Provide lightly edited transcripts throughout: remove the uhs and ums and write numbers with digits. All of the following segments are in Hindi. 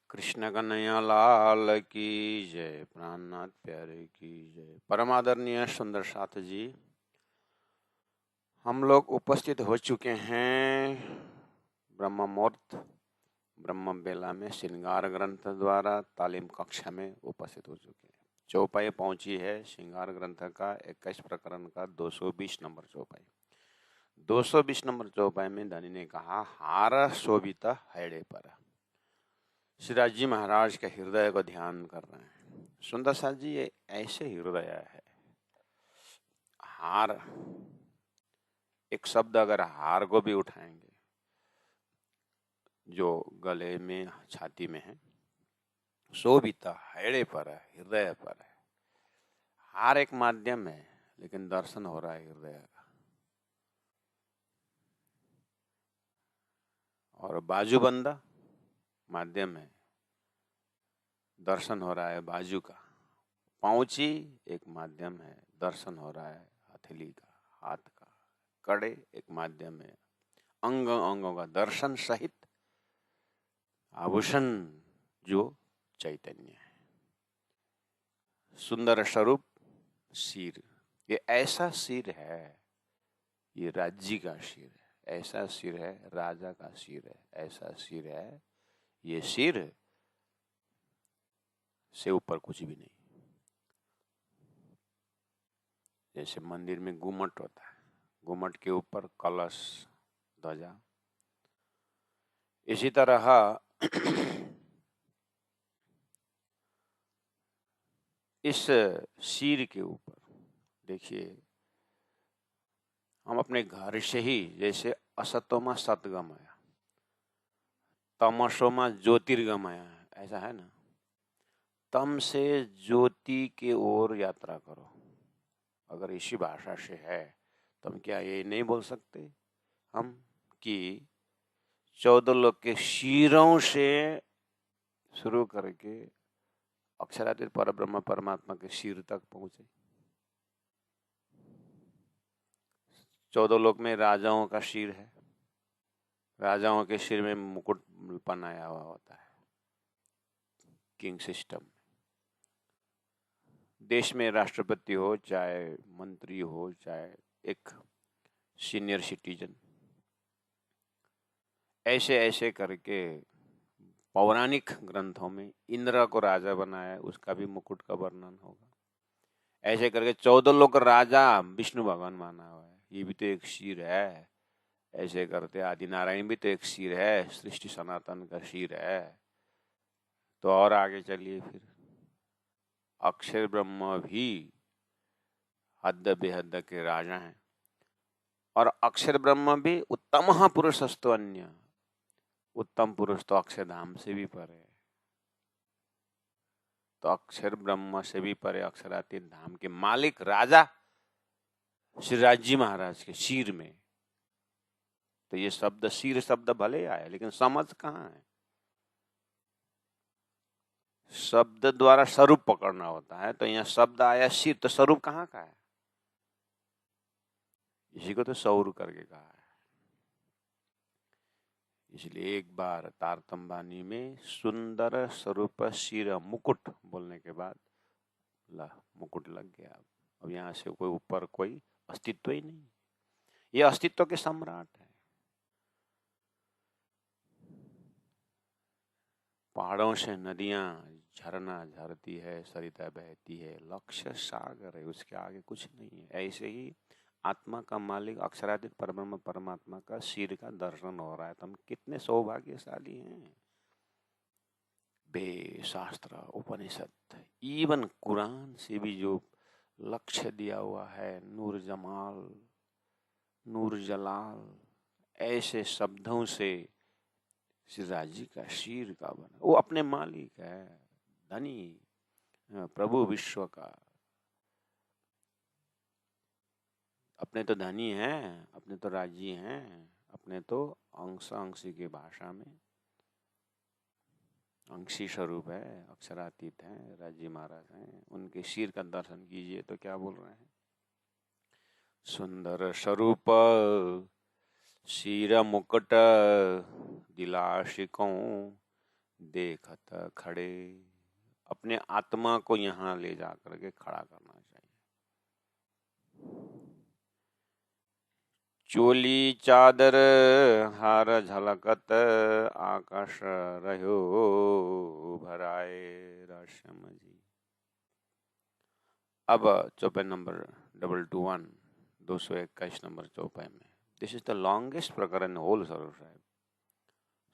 कृष्ण कन्हैया लाल की जय, प्राणनाथ प्यारे की जय। परम आदरणीय सुंदर साथ जी, हम लोग उपस्थित हो चुके हैं ब्रह्म मुहूर्त ब्रह्म बेला में श्रृंगार ग्रंथ द्वारा तालीम कक्षा में उपस्थित हो चुके हैं। चौपाई पहुंची है श्रृंगार ग्रंथ का 21 प्रकरण का 220 नंबर चौपाई। 220 नंबर चौपाई में धनी ने कहा, हार शोभित हैड़े पर। श्रीराज जी महाराज के हृदय को ध्यान कर रहे हैं। सुंदर साथ जी, ये ऐसे हृदय है। हार, एक शब्द अगर हार को भी उठाएंगे जो गले में छाती में है, शोभित हैड़े पर है, हृदय पर है। हार एक माध्यम है, लेकिन दर्शन हो रहा है हृदय का। और बाजूबंदा माध्यम है, दर्शन हो रहा है बाजू का। पाउची एक माध्यम है, दर्शन हो रहा है हथेली का, हाथ का। कड़े एक माध्यम है, अंग अंगों का दर्शन सहित आभूषण जो चैतन्य है। सुंदर स्वरूप सिर, ये ऐसा सिर है, ये राज्य का सिर है। ऐसा सिर है, राजा का सिर है। ऐसा सिर है, ये सिर से ऊपर कुछ भी नहीं। जैसे मंदिर में गुम्मट होता है, गुम्मट के ऊपर कलश, ध्वजा। इसी तरह इस सिर के ऊपर देखिए, हम अपने घर से ही जैसे असतोमा सतगमय, तमसोमा ज्योतिर्गमय, ऐसा है ना। तम से ज्योति की ओर यात्रा करो। अगर इसी भाषा से है तो हम क्या ये नहीं बोल सकते हम कि 14 लोग के शीरों से शुरू करके अक्षरातीत परब्रह्म परमात्मा के शीर तक पहुंचे। 14 लोक में राजाओं का शीर है, राजाओं के सिर में मुकुट पहनाया हुआ होता है, किंग सिस्टम। देश में राष्ट्रपति हो, चाहे मंत्री हो, चाहे एक सीनियर सिटीजन, ऐसे ऐसे करके पौराणिक ग्रंथों में इंद्र को राजा बनाया, उसका भी मुकुट का वर्णन होगा। ऐसे करके 14 लोग राजा विष्णु भगवान माना हुआ है, ये भी तो एक शीर है। ऐसे करते आदि नारायण भी तो एक शीर है, सृष्टि सनातन का शीर है। तो और आगे चलिए, फिर अक्षर ब्रह्म भी हद बेहद के राजा हैं। और अक्षर ब्रह्म भी उत्तम पुरुषस्तु अन्य, उत्तम पुरुष तो अक्षरधाम से भी परे है। तो अक्षर ब्रह्म से भी परे अक्षरातीत धाम के मालिक राजा श्रीराज जी महाराज के शीर में। तो ये शब्द शीर शब्द भले आए, लेकिन समझ कहाँ है। शब्द द्वारा स्वरूप पकड़ना होता है। तो यहाँ शब्द आया शीर, तो स्वरूप कहाँ का है? इसी को तो सौर करके कहा है। इसलिए एक बार तारतम्बानी में सुंदर स्वरूप शीर मुकुट बोलने के बाद मुकुट लग गया। अब यहाँ से कोई ऊपर कोई अस्तित्व ही नहीं। ये अस्तित्व के सम्राट है। पहाड़ों से नदियां झरना झरती है, सरिता बहती है, लक्ष्य सागर है, उसके आगे कुछ नहीं है। ऐसे ही आत्मा का मालिक अक्षरातीत परब्रह्म परमात्मा का शीर का दर्शन हो रहा है। तो हम कितने सौभाग्यशाली हैं। वेद, शास्त्र, उपनिषद, इवन कुरान से भी जो लक्ष्य दिया हुआ है, नूर जमाल, नूर जलाल, ऐसे शब्दों से श्रीराज जी का शीर का बना। वो अपने मालिक है, धनी, प्रभु विश्व का। अपने तो धनी हैं, अपने तो राजी हैं, अपने तो अंश अंशी की भाषा में अंशी स्वरूप है, अक्षरातीत हैं, राजी महाराज हैं। उनके शीर का दर्शन कीजिए तो क्या बोल रहे हैं। सुंदर स्वरूप शीरा मुकुट दिलाशिकों देखत खड़े। अपने आत्मा को यहाँ ले जा करके खड़ा करना चाहिए। चोली चादर हार झलकत आकाश रहो भराए राशम जी। अब चौपाई नंबर 221 221 नंबर चौपाई में, दिस इज द लॉन्गेस्ट प्रकरण इन होल सरोवर साहिब।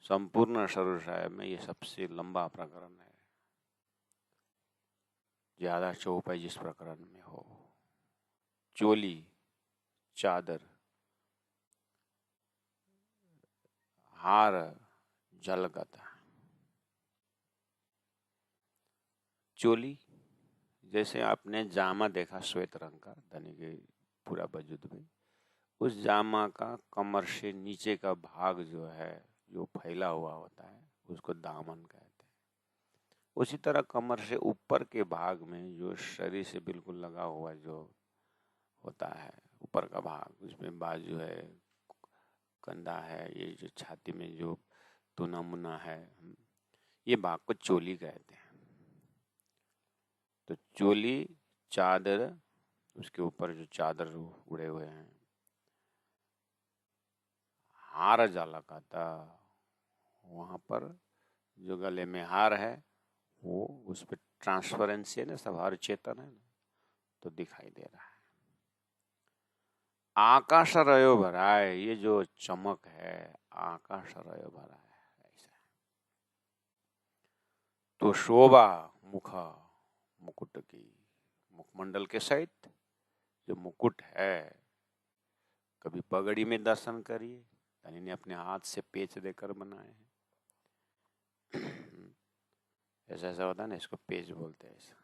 संपूर्ण सरोवर साहिब में ये सबसे लंबा प्रकरण है, ज्यादा चौपाई जिस प्रकरण में हो। चोली चादर हार झलकत। चोली जैसे आपने जामा देखा श्वेत रंग का धनी के पूरा वजूद में, उस जामा का कमर से नीचे का भाग जो है, जो फैला हुआ होता है, उसको दामन कहते हैं। उसी तरह कमर से ऊपर के भाग में जो शरीर से बिल्कुल लगा हुआ जो होता है, ऊपर का भाग, उसमें बाजू है, कंधा है, ये जो छाती में जो तुना मुना है, ये भाग को चोली कहते हैं। तो चोली चादर, उसके ऊपर जो चादर उड़े हुए हैं, हार झलकता, वहां पर जो गले में हार है वो उस पर ट्रांसपेरेंसी है ना, सब हर चेतन है ना, तो दिखाई दे रहा है। आकाश रयो भरा है, ये जो चमक है आकाश रयो भरा है ऐसा। तो शोभा मुख मुकुट की, मुखमंडल के सहित जो मुकुट है, कभी पगड़ी में दर्शन करिए, यानी ने अपने हाथ से पेच देकर बनाए हैं। ऐसा ऐसा होता है ना, इसको पेच बोलते हैं ऐसा।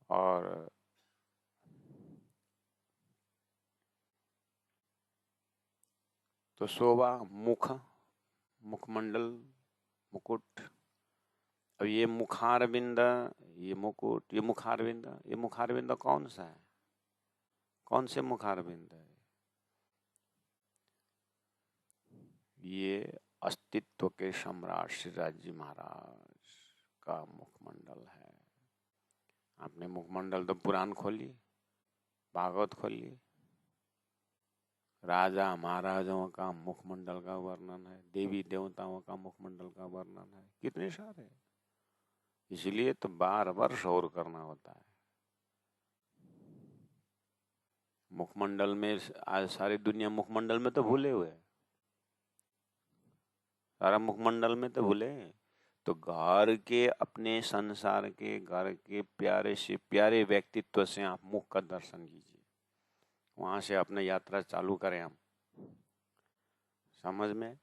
और तो शोभा मुख, मुखमंडल, मुकुट। अब ये मुखारविंद, ये मुकुट, ये मुखारविंद, ये मुखारविंद कौन सा है, कौन से मुखारविंद है? ये अस्तित्व के सम्राट श्री राज महाराज का मुखमंडल है। आपने मुखमंडल तो पुराण खोलिए, भागवत खोलिए, राजा महाराजाओं का मुखमंडल का वर्णन है, देवी देवताओं का मुखमंडल का वर्णन है, कितने सारे। इसलिए तो बार बार शौर करना होता है। मुखमंडल में आज सारी दुनिया मुखमंडल में तो भूले हुए, सारा मुखमंडल में तो भूले। तो घर के, अपने संसार के, घर के प्यारे से प्यारे व्यक्तित्व से आप मुख का दर्शन कीजिए, वहां से अपने यात्रा चालू करें हम। समझ में?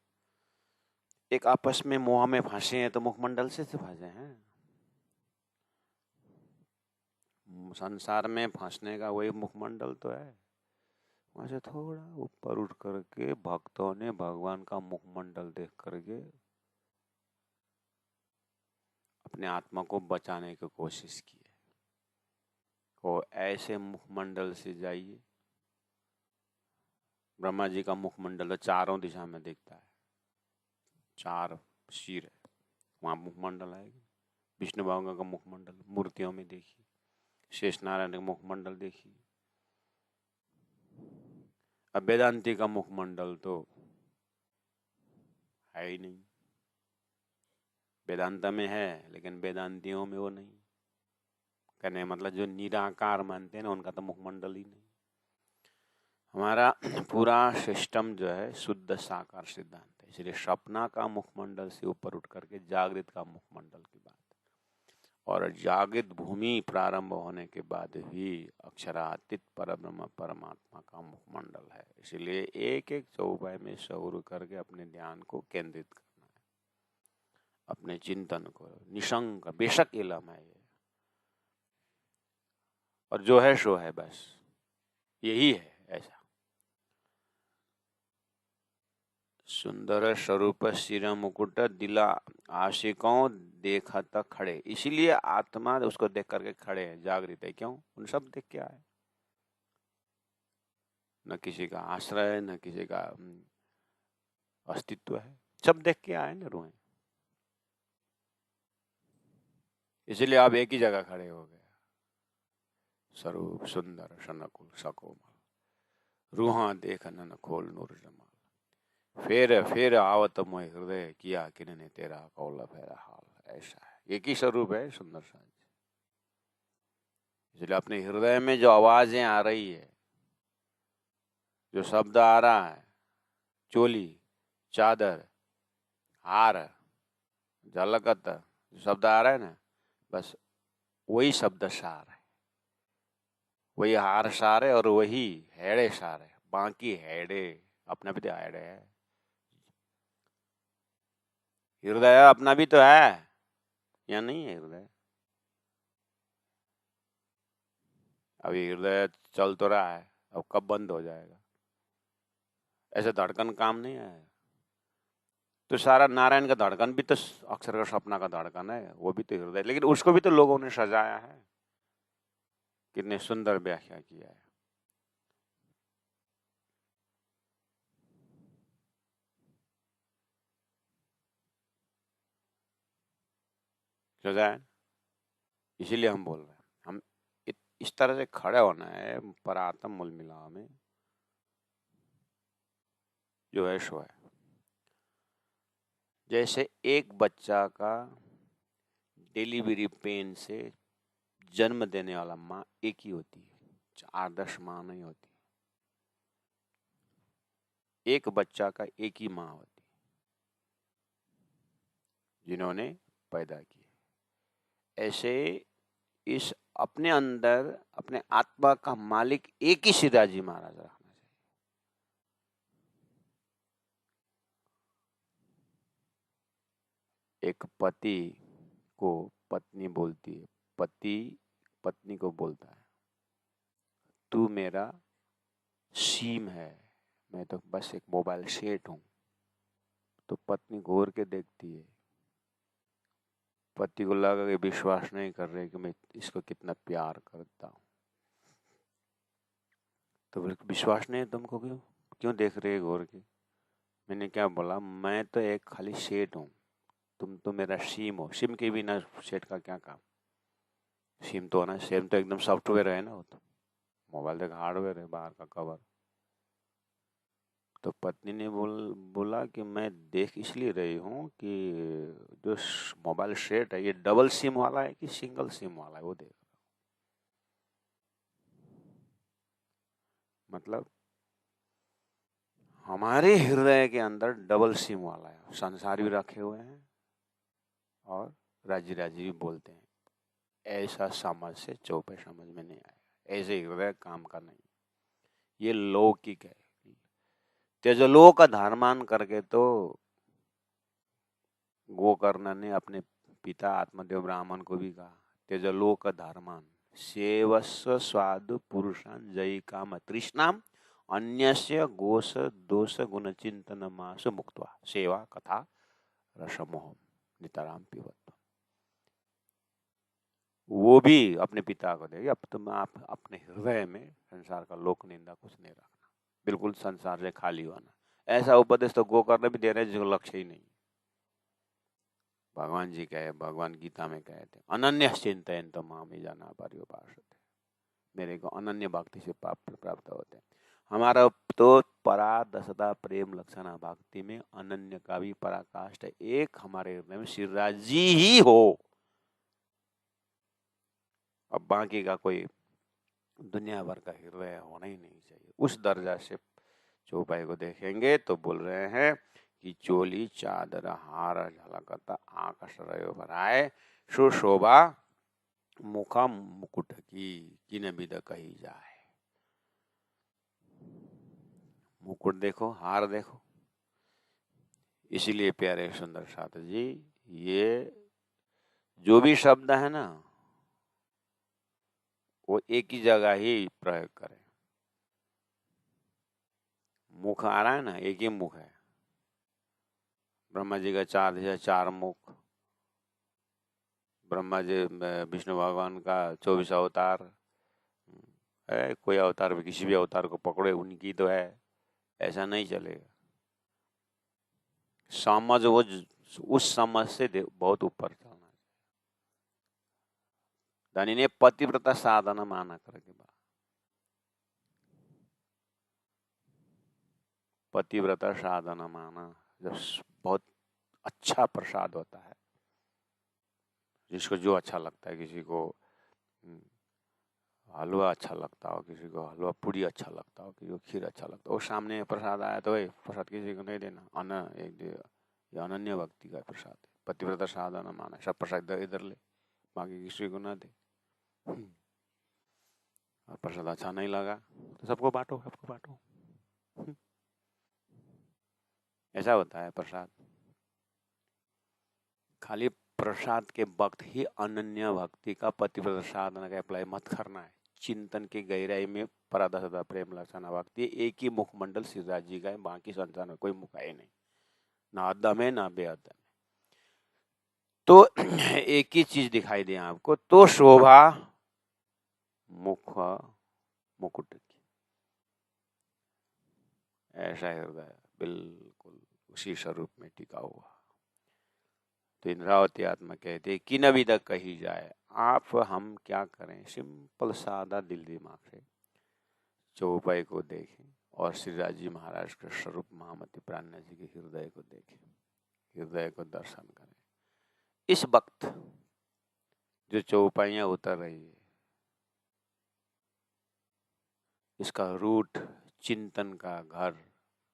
एक आपस में मोह में फंसे हैं तो मुखमंडल से फंसे हैं। संसार में फंसने का वही मुखमंडल तो है। वहां से थोड़ा ऊपर उठ करके भक्तों ने भगवान का मुखमंडल देख करके अपने आत्मा को बचाने की कोशिश की है। तो ऐसे मुखमंडल से जाइए। ब्रह्मा जी का मुखमंडल तो चारों दिशा में दिखता है, 4 शीर है, वहां मुखमंडल आएगा। विष्णु भगवान का मुखमंडल मूर्तियों में देखिए, शेष नारायण का मुखमंडल देखिए। अब वेदांती का मुखमंडल तो है ही नहीं। वेदांता में है लेकिन वेदांतियों में वो नहीं। कहने मतलब जो निराकार मानते हैं ना, उनका तो मुखमंडल ही नहीं। हमारा पूरा सिस्टम जो है शुद्ध साकार सिद्धांत है, इसलिए सपना का मुखमंडल से ऊपर उठ करके जागृत का मुखमंडल की बात, और जागृत भूमि प्रारंभ होने के बाद ही अक्षरातीत परब्रह्म परमात्मा का मुखमंडल है। इसलिए एक एक चौपाई में सौर करके अपने ध्यान को केंद्रित करना है, अपने चिंतन को निशंक, बेशक इलम है ये, और जो है सो है, बस यही है। ऐसा सुंदर स्वरूप सिर मुकुट दिला आशिकों देखत खड़े, इसीलिए आत्मा उसको देख करके खड़े हैं, जागृत है। क्यों? उन सब देख के आए। न किसी का आश्रय, न किसी का अस्तित्व है। सब देख के आए ना रोए, इसलिए आप एक ही जगह खड़े हो गए। स्वरूप सुंदर सनकुल सकोमल, रूहा देख नन खोल नूर जमाल, फिर आवत मोह हृदय किया किन्ने तेरा कौल फेरा हाल। ऐसा है, एक ही स्वरूप है सुंदर सा। इसलिए अपने हृदय में जो आवाजें आ रही है, जो शब्द आ रहा है, चोली, चादर, हार, झलकत, जो शब्द आ रहा है ना, बस वही शब्द सार है, वही हार सार है और वही हेड़े सार है। बाकी हेड़े अपना भी तो हेड़े है, हृदय अपना भी तो है या नहीं है हृदय? अभी हृदय चल तो रहा है, अब कब बंद हो जाएगा? ऐसे धड़कन काम नहीं है। तो सारा नारायण का धड़कन भी तो अक्षर का सपना का धड़कन है, वो भी तो हृदय, लेकिन उसको भी तो लोगों ने सजाया है। कितने सुंदर व्याख्या किया है। सजाया, इसीलिए हम बोल रहे हैं, हम इस तरह से खड़े होना है परात्म मूल मिलाप में, जो है सो है। जैसे एक बच्चा का डिलीवरी पेन से जन्म देने वाला माँ एक ही होती है, 8-10 माँ नहीं होती। एक बच्चा का एक ही माँ होती जिन्होंने पैदा किया। ऐसे इस अपने अंदर अपने आत्मा का मालिक एक ही शिवाजी महाराज रखना चाहिए। एक पति को पत्नी बोलती है, पति पत्नी को बोलता है, तू मेरा सीम है, मैं तो बस एक मोबाइल सेट हूं। तो पत्नी घूर के देखती है, पति को लगा कि विश्वास नहीं कर रहे कि मैं इसको कितना प्यार करता हूँ। तो विश्वास नहीं है तुमको, क्यों क्यों देख रहे घूर के? मैंने क्या बोला, मैं तो एक खाली सेट हूँ, तुम तो मेरा सिम हो। सिम के बिना सेट का क्या काम? सिम तो होना, सिम तो एकदम सॉफ्टवेयर है ना, वो तो मोबाइल तो हार्डवेयर है, बाहर का कवर। तो पत्नी ने बोला कि मैं देख इसलिए रही हूँ कि जो मोबाइल सेट है ये डबल सिम वाला है कि सिंगल सिम वाला है, वो देख। मतलब हमारे हृदय के अंदर डबल सिम वाला है, संसार भी रखे हुए हैं और राजी राजी भी बोलते हैं। ऐसा समझ से चौपे समझ में नहीं आएगा, ऐसे हृदय काम का नहीं, ये लौकिक है। तेजलोक का धर्मान करके तो गोकर्ण ने अपने पिता आत्मदेव ब्राह्मण को भी कहा, तेजलोक धर्मान सेवस्व स्वादु पुरुषान जयी काम तृष्णाम अन्यस्य गोष दोष गुण चिंतन मास मुक्त्वा सेवा कथा रसमोह नितराम पिबत। वो भी अपने पिता को देगी, अब तुम आप अपने हृदय में संसार का लोक निंदा कुछ नहीं रखना, बिल्कुल संसार से खाली होना। ऐसा उपदेश तो गोकर्ण भी दे रहे हैं जिसको लक्ष्य ही नहीं। भगवान जी कहे, भगवान गीता में कहे थे, अनन्य चिंतन तो मामी जाना पर्युपासते, मेरे को अनन्य भक्ति से प्राप्त होते हैं। हमारा तो परा दसदा प्रेम लक्षणा भक्ति में अनन्य का भी पराकाष्ठ एक हमारे हृदय में शिवराज जी ही हो। अब बाकी का कोई दुनिया भर का हृदय होना ही नहीं चाहिए। उस दर्जा से चौपाई को देखेंगे तो बोल रहे हैं कि चोली चादर हार झलकता आकाश रयो भराए सुशोभा मुखा मुकुट की किन विद कही जाए। मुकुट देखो, हार देखो। इसीलिए प्यारे सुंदर साथ जी, ये जो भी शब्द है ना, वो एक ही जगह ही प्रयोग करें। मुख आ रहा है ना, एक ही मुख है। ब्रह्मा जी का 4 मुख, ब्रह्मा जी विष्णु भगवान का 24 अवतार, है कोई अवतार भी, किसी भी अवतार को पकड़े उनकी तो है, ऐसा नहीं चलेगा। समझ वो उस समझ से बहुत ऊपर चलना। దానినే పతివ్రత సాధన माना करके बा पतिव्रता साधना माना जब बहुत अच्छा प्रसाद होता है, जिसको जो अच्छा लगता है, किसी को हलवा अच्छा लगता हो, किसी को हलवा पूरी अच्छा लगता हो, किसी को खीर अच्छा लगता हो, वो सामने प्रसाद आया तो भाई प्रसाद किसी को नहीं देना, एक दे, ये अनन्य भक्ति का प्रसाद है। पतिव्रता साधना माना सब प्रसाद इधर ले, बाकी किसी को ना दे। और प्रसाद अच्छा नहीं लगा तो सबको बांटो, सबको बांटो। ऐसा होता है प्रसाद। खाली प्रसाद के वक्त ही अनन्य भक्ति का पतिव्रता साधना का अप्लाई मत करना है। चिंतन की गहराई में पराधा सदा प्रेम लक्षणा भक्ति एक ही मुखमंडल शिवराज जी का है, बाकी संसार में कोई मुख है नहीं, ना अदम है ना बेअदम है। तो एक ही चीज दिखाई दे आपको, तो शोभा मुख मुकुट की, ऐसा हृदय बिल्कुल उसी स्वरूप में टिका हुआ। तो इंद्रावती आत्मा कहते कि न विदा कही जाए, आप हम क्या करें, सिंपल सादा दिल दिमाग से चौपाई को देखें और श्रीराज जी महाराज के स्वरूप महामती प्राणनाथ जी के हृदय को देखें, हृदय को दर्शन करें। इस वक्त जो चौपाइयां उतर रही है, इसका रूट चिंतन का घर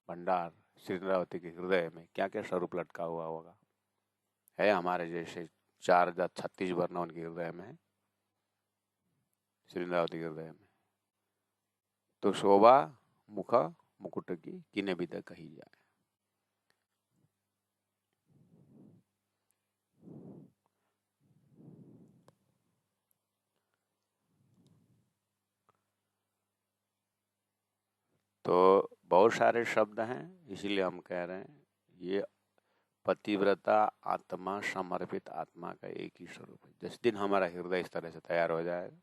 भंडार श्री इंद्रावती के हृदय में क्या क्या स्वरूप लटका हुआ होगा, है हमारे जैसे 4036 वर्ण उनके हृदय में है, श्री इंद्रावती के हृदय में। तो शोभा मुख मुकुट की किने भी तक कही जाए। तो बहुत सारे शब्द हैं, इसीलिए हम कह रहे हैं ये पतिव्रता आत्मा समर्पित आत्मा का एक ही स्वरूप है। जिस दिन हमारा हृदय इस तरह से तैयार हो जाएगा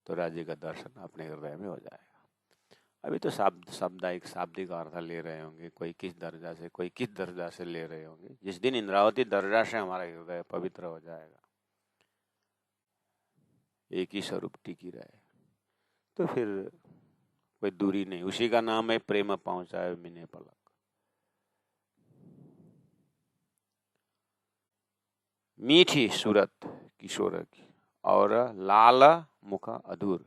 तो राज्य का दर्शन अपने हृदय में हो जाएगा। अभी तो साप्ताहिक शाब्दिक अर्थ ले रहे होंगे, कोई किस दर्जा से, कोई किस दर्जा से ले रहे होंगे। जिस दिन इंद्रावती दर्जा से हमारा हृदय पवित्र हो जाएगा, एक ही स्वरूप टिकी रहे, तो फिर कोई दूरी नहीं। उसी का नाम है प्रेम पहुंचाए मिने पलक। मीठी सूरत किशोर की और लाल मुख अधूर,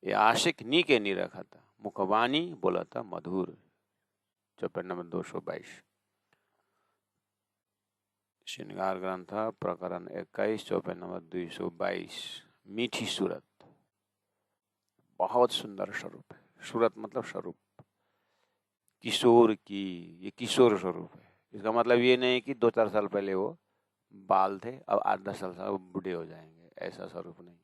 ये आशिक नी के नी रखा था, मुखवाणी बोला था मधुर। चौपाई नंबर 222 श्रृंगार ग्रंथ प्रकरण 21 चौपाई नंबर 222। मीठी सूरत, बहुत सुंदर स्वरूप है। सूरत मतलब स्वरूप, किशोर की, ये किशोर स्वरूप है। इसका मतलब ये नहीं कि 2-4 साल पहले वो बाल थे, अब 8-10 साल से वो बूढ़े हो जाएंगे, ऐसा स्वरूप नहीं।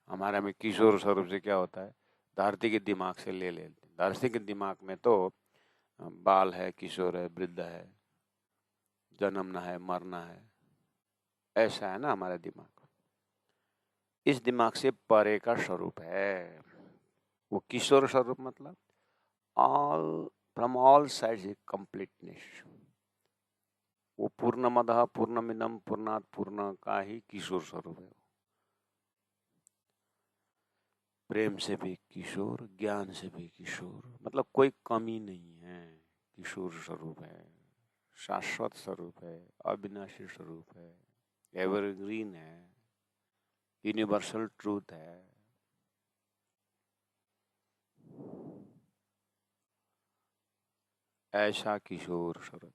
हमारे में किशोर स्वरूप से क्या होता है, धरती के दिमाग से ले लेते। धरती के दिमाग में तो बाल है, किशोर है, वृद्ध है, जन्मना है, मरना है, ऐसा है ना हमारा दिमाग। इस दिमाग से परे का स्वरूप है वो किशोर स्वरूप, मतलब all from all sides completeness. वो पूर्णमदः पूर्णमिदं पूर्णात् पूर्ण का ही किशोर स्वरूप है। प्रेम से भी किशोर, ज्ञान से भी किशोर, मतलब कोई कमी नहीं है। किशोर स्वरूप है, शाश्वत स्वरूप है, अविनाशी स्वरूप है, एवरग्रीन है, यूनिवर्सल ट्रूथ है। ऐसा किशोर स्वरूप।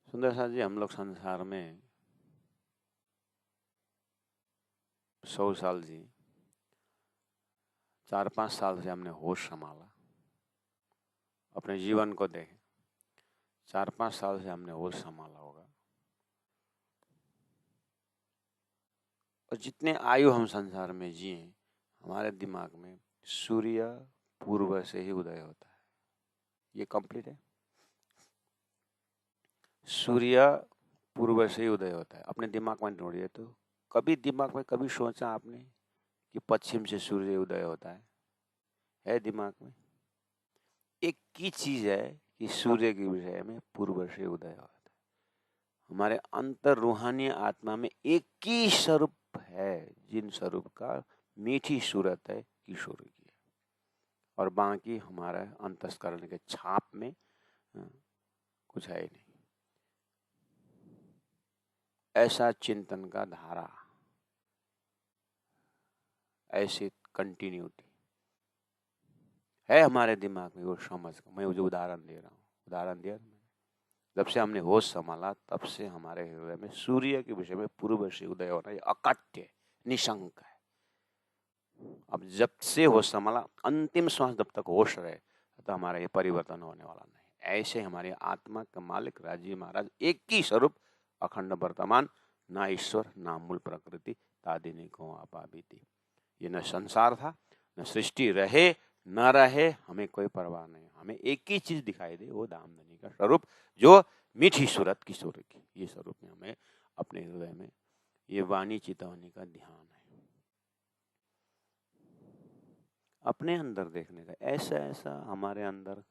सुंदर सा जी, हम लोग संसार में 100 साल जी, 4-5 साल से हमने होश संभाला। अपने जीवन को देखें, 4-5 साल से हमने होश संभाला होगा, और जितने आयु हम संसार में जिए, हमारे दिमाग में सूर्य पूर्व से ही उदय होता है। ये कंप्लीट है। सूर्य पूर्व से ही उदय होता है। अपने दिमाग में ढूंढिए तो कभी दिमाग में कभी सोचा आपने कि पश्चिम से सूर्य उदय होता है दिमाग में? एक ही चीज है कि सूर्य के विषय में पूर्व से उदय होता है। हमारे अंतर रूहानी आत्मा में एक ही स्वरूप है, जिन स्वरूप का मीठी सूरत है किशोर की है, और बाकी हमारा अंतस्करण के छाप में कुछ है ही नहीं। ऐसा चिंतन का धारा, ऐसी कंटिन्यूटी है हमारे दिमाग में, वो समझ। मैं जो उदाहरण दे रहा हूँ, उदाहरण दिया मैंने, जब से हमने होश संभाला तब से हमारे हृदय में सूर्य के विषय में पूर्व से उदय होना, ये अकट्य निशंक है। अब जब से होश संभाला, अंतिम श्वास जब तक होश रहे, तो हमारा ये परिवर्तन होने वाला नहीं। ऐसे हमारी आत्मा का मालिक राजीव महाराज एक ही स्वरूप, अखंड वर्तमान, ना ईश्वर ना मूल प्रकृति, तादिनी को आपाबीती। ये न संसार था, न सृष्टि रहे न रहे, हमें कोई परवाह नहीं। हमें एक ही चीज दिखाई दे, वो धामधनी का स्वरूप, जो मीठी सूरत किशोर की, ये स्वरूप में हमें अपने हृदय में ये वाणी चितवनी का ध्यान है। अपने अंदर देखने का, ऐसा ऐसा हमारे अंदर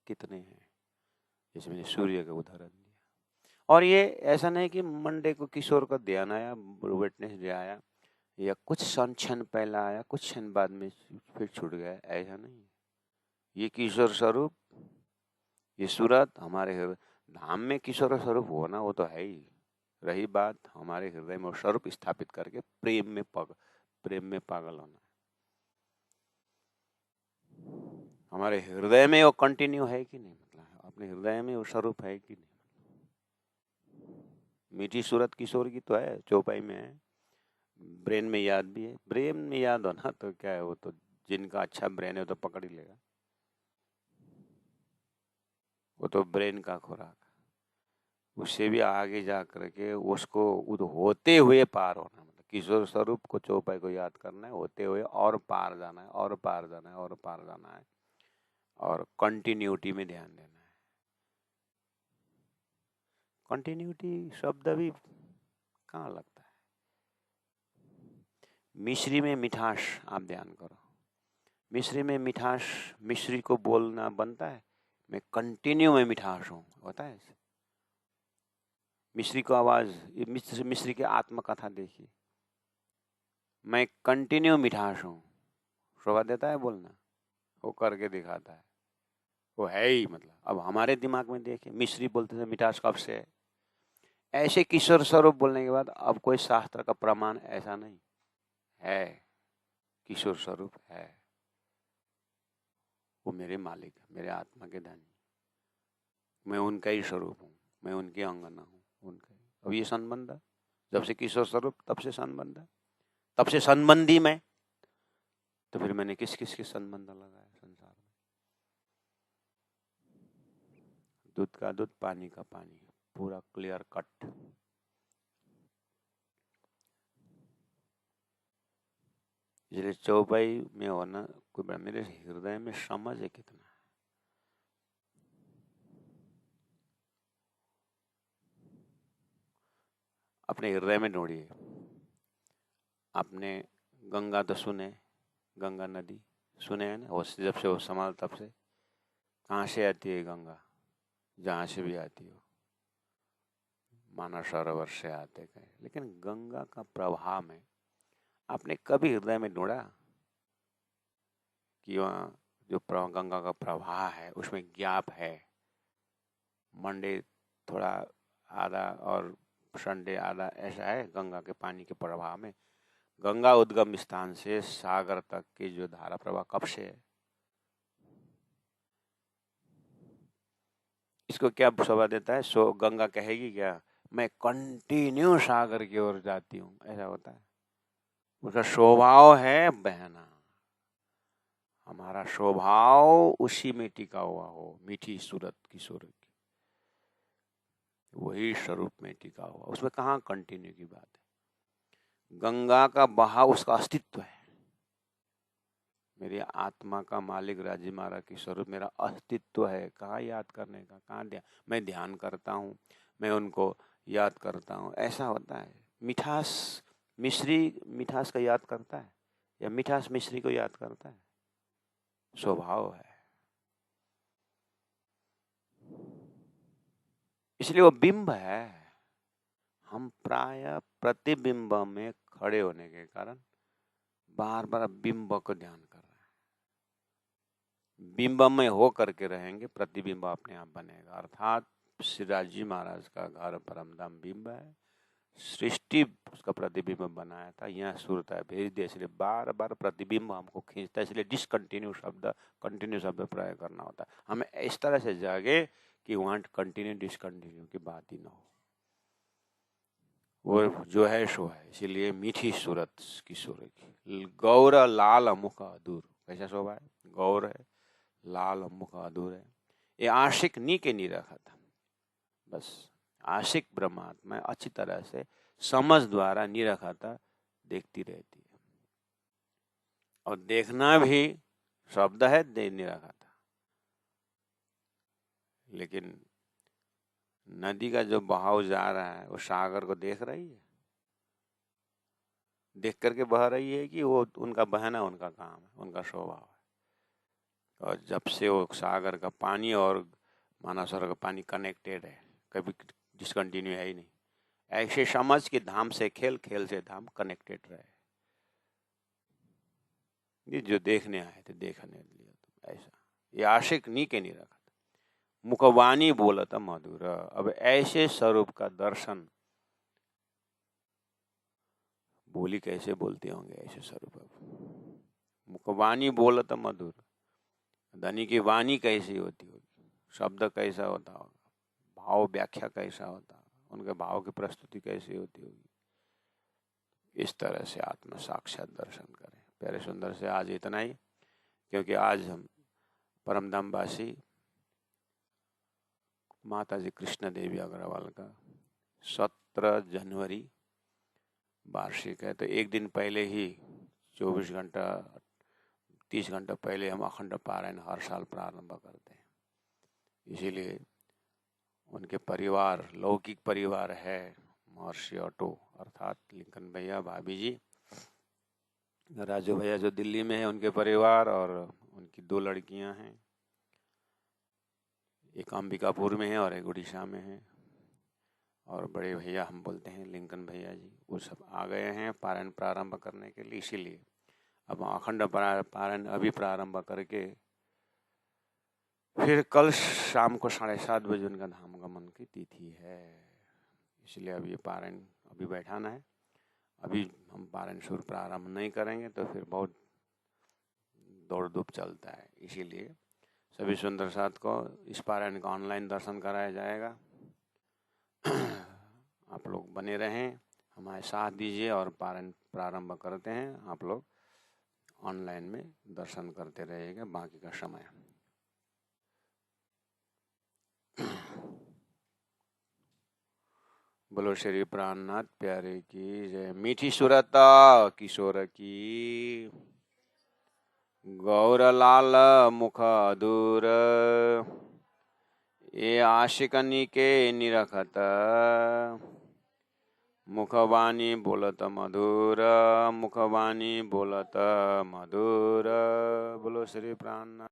कितने हैं, जैसे मैंने सूर्य का उदाहरण दिया। और ये ऐसा नहीं कि मंडे को किशोर का ध्यान आया, वेडनेसडे आया, या कुछ क्षण पहला आया, कुछ क्षण बाद में फिर छूट गया, ऐसा नहीं। ये किशोर स्वरूप, ये सूरत हमारे हृदय धाम में किशोर स्वरूप होना, वो तो है ही। रही बात हमारे हृदय में स्वरूप स्थापित करके प्रेम में पागल होना, हमारे हृदय में वो कंटिन्यू है कि नहीं, मतलब अपने हृदय में वो स्वरूप है कि नहीं। मीठी सूरत किशोर की तो है, चौपाई में है, ब्रेन में याद भी है। ब्रेन में याद होना तो क्या है, वो तो जिनका अच्छा ब्रेन है वो तो पकड़ ही लेगा, वो तो ब्रेन का खुराक। उससे भी आगे जा करके उसको होते हुए पार होना, मतलब किशोर स्वरूप को, चौपाई को याद करना है, होते हुए और पार जाना है, और पार जाना है, और पार जाना है, और कंटिन्यूटी में ध्यान देना है। कंटिन्यूटी शब्द भी कहाँ लगता है? मिश्री में मिठास, आप ध्यान करो, मिश्री में मिठास, मिश्री को बोलना बनता है, मैं कंटिन्यू में मिठास हूँ, होता है ऐसे? मिश्री को आवाज, मिश्री की आत्मकथा देखिए, मैं कंटिन्यू मिठास हूँ, शोभा देता है बोलना, वो करके दिखाता है, वो है ही। मतलब अब हमारे दिमाग में देखिए, मिश्री बोलते थे मिठास कब से है? ऐसे किशोर स्वरूप बोलने के बाद अब कोई शास्त्र का प्रमाण ऐसा नहीं है, किशोर स्वरूप है, वो मेरे मालिक है, मेरे आत्मा के धनी, मैं उनका ही स्वरूप हूँ, मैं उनकी अंगना हूँ, उनका। अब ये संबंध है, जब से किशोर स्वरूप तब से संबंध है, तब से संबंधी मैं, तो फिर मैंने किस किस के संबंध लगाया संसार में? दूध का दूध, पानी का पानी, पूरा क्लियर कट। इसलिए चौपाई में होना कोई, मेरे हृदय में समझ है कितना है। अपने हृदय में ढूंढिए। आपने गंगा तो सुने, गंगा नदी सुने हैं ना, जब से वो संभाल तब से। कहाँ से आती है गंगा? जहाँ से भी आती हो, मानव सरोवर से आते गए, लेकिन गंगा का प्रवाह में आपने कभी हृदय में ढूंढा कि वहाँ जो गंगा का प्रवाह है उसमें गैप है, मंडे थोड़ा आधा और संडे आधा, ऐसा है गंगा के पानी के प्रवाह में? गंगा उद्गम स्थान से सागर तक की जो धारा प्रवाह कब से है? इसको क्या शोभा देता है? सो गंगा कहेगी क्या, मैं कंटिन्यू सागर की ओर जाती हूँ, ऐसा होता है? उसका स्वभाव है बहना, हमारा स्वभाव उसी में टिका हुआ हो, मीठी सूरत किशोर की, वही स्वरूप में टिका हुआ, उसमें कहाँ कंटिन्यू की बात है? गंगा का बहाव उसका अस्तित्व है। मेरी आत्मा का मालिक राजी महाराज की स्वरूप मेरा अस्तित्व है। कहाँ याद करने का, कहाँ मैं ध्यान करता हूँ, मैं उनको याद करता हूँ, ऐसा होता है। मिठास, मिश्री मिठास का याद करता है, या मिठास मिश्री को याद करता है? स्वभाव है। इसलिए वो बिंब है। हम प्राय प्रतिबिंब में खड़े होने के कारण बार बार बिंब को ध्यान कर रहे हैं। बिंब में हो करके रहेंगे, प्रतिबिंब अपने आप बनेगा। अर्थात श्रीराज जी महाराज का घर परमधाम बिंब है, सृष्टि उसका प्रतिबिंब बनाया था। यहाँ सुरता है भेज दिया, इसलिए बार बार प्रतिबिंब हमको खींचता है। इसलिए डिसकंटिन्यू शब्द, कंटिन्यू शब्द प्रयोग करना होता है। हमें इस तरह से जागे कि वहाँ कंटिन्यू डिसकंटिन्यू की बात ही ना हो। वो जो है सो है। इसीलिए मीठी सूरत की सूरत, गौर लाल मुख अधूर। कैसा शोभा है? गौर है, लाल मुख अधूर है। ये आशिक नी के नहीं रखा था। बस आशिक ब्रह्मात्मा अच्छी तरह से समझ द्वारा नहीं रखा था, देखती रहती है। और देखना भी शब्द है, दे नहीं रखा था। लेकिन नदी का जो बहाव जा रहा है वो सागर को देख रही है, देख करके बह रही है कि वो उनका बहना उनका काम है, उनका स्वभाव है। और जब से वो सागर का पानी और मानव सरोवर का पानी कनेक्टेड है, कभी डिसकंटिन्यू है ही नहीं। ऐसे समझ कि धाम से खेल, खेल से धाम कनेक्टेड रहे। ये जो देखने आए थे देखने लिया, तो ऐसा ये आशिक नी के नहीं रखा था। मुखवाणी बोलता मधुर। अब ऐसे स्वरूप का दर्शन, बोली कैसे बोलते होंगे ऐसे स्वरूप। मुखवाणी बोलता मधुर, धनी की वाणी कैसी होती होगी, शब्द कैसा होता होगा, भाव व्याख्या कैसा होता, उनके भाव की प्रस्तुति कैसी होती होगी। इस तरह से आत्म साक्षात दर्शन करें। प्यारे सुंदर से आज इतना ही, क्योंकि आज हम परमधामवासी माता जी कृष्ण देवी अग्रवाल का 17 जनवरी वार्षिक है। तो एक दिन पहले ही 24 घंटा 30 घंटा पहले हम अखंड पारायण हर साल प्रारंभ करते हैं। इसीलिए उनके परिवार, लौकिक परिवार है, महर्षि ऑटो अर्थात लिंकन भैया, भाभी जी, राजू भैया जो दिल्ली में है उनके परिवार, और उनकी 2 लड़कियां हैं, एक अंबिकापुर में है और एक उड़ीसा में है। और बड़े भैया हम बोलते हैं लिंकन भैया जी, वो सब आ गए हैं पारायण प्रारंभ करने के लिए। इसीलिए अब अखंड पारायण अभी प्रारंभ करके फिर कल शाम को 7:30 बजे उनका धाम गमन की तिथि है। इसलिए अभी पारायण अभी बैठाना है। अभी हम पारायण शुरू प्रारंभ नहीं करेंगे तो फिर बहुत दौड़ धूप चलता है। इसीलिए सभी सुंदर साथ को इस पारायण का ऑनलाइन दर्शन कराया जाएगा। आप लोग बने रहें, हमारे साथ दीजिए और पारायण प्रारंभ करते हैं। आप लोग ऑनलाइन में दर्शन करते रहिएगा बाकी का समय। बोलो श्री प्राणनाथ प्यारे की जय। मीठी सुरता किशोर की, गौर लाल मुख अधूर, ये आशिकनी के निरखत, मुखवाणी बोलत मधुर, मुखवाणी बोलत मधुर। बोलो श्री प्राणनाथ।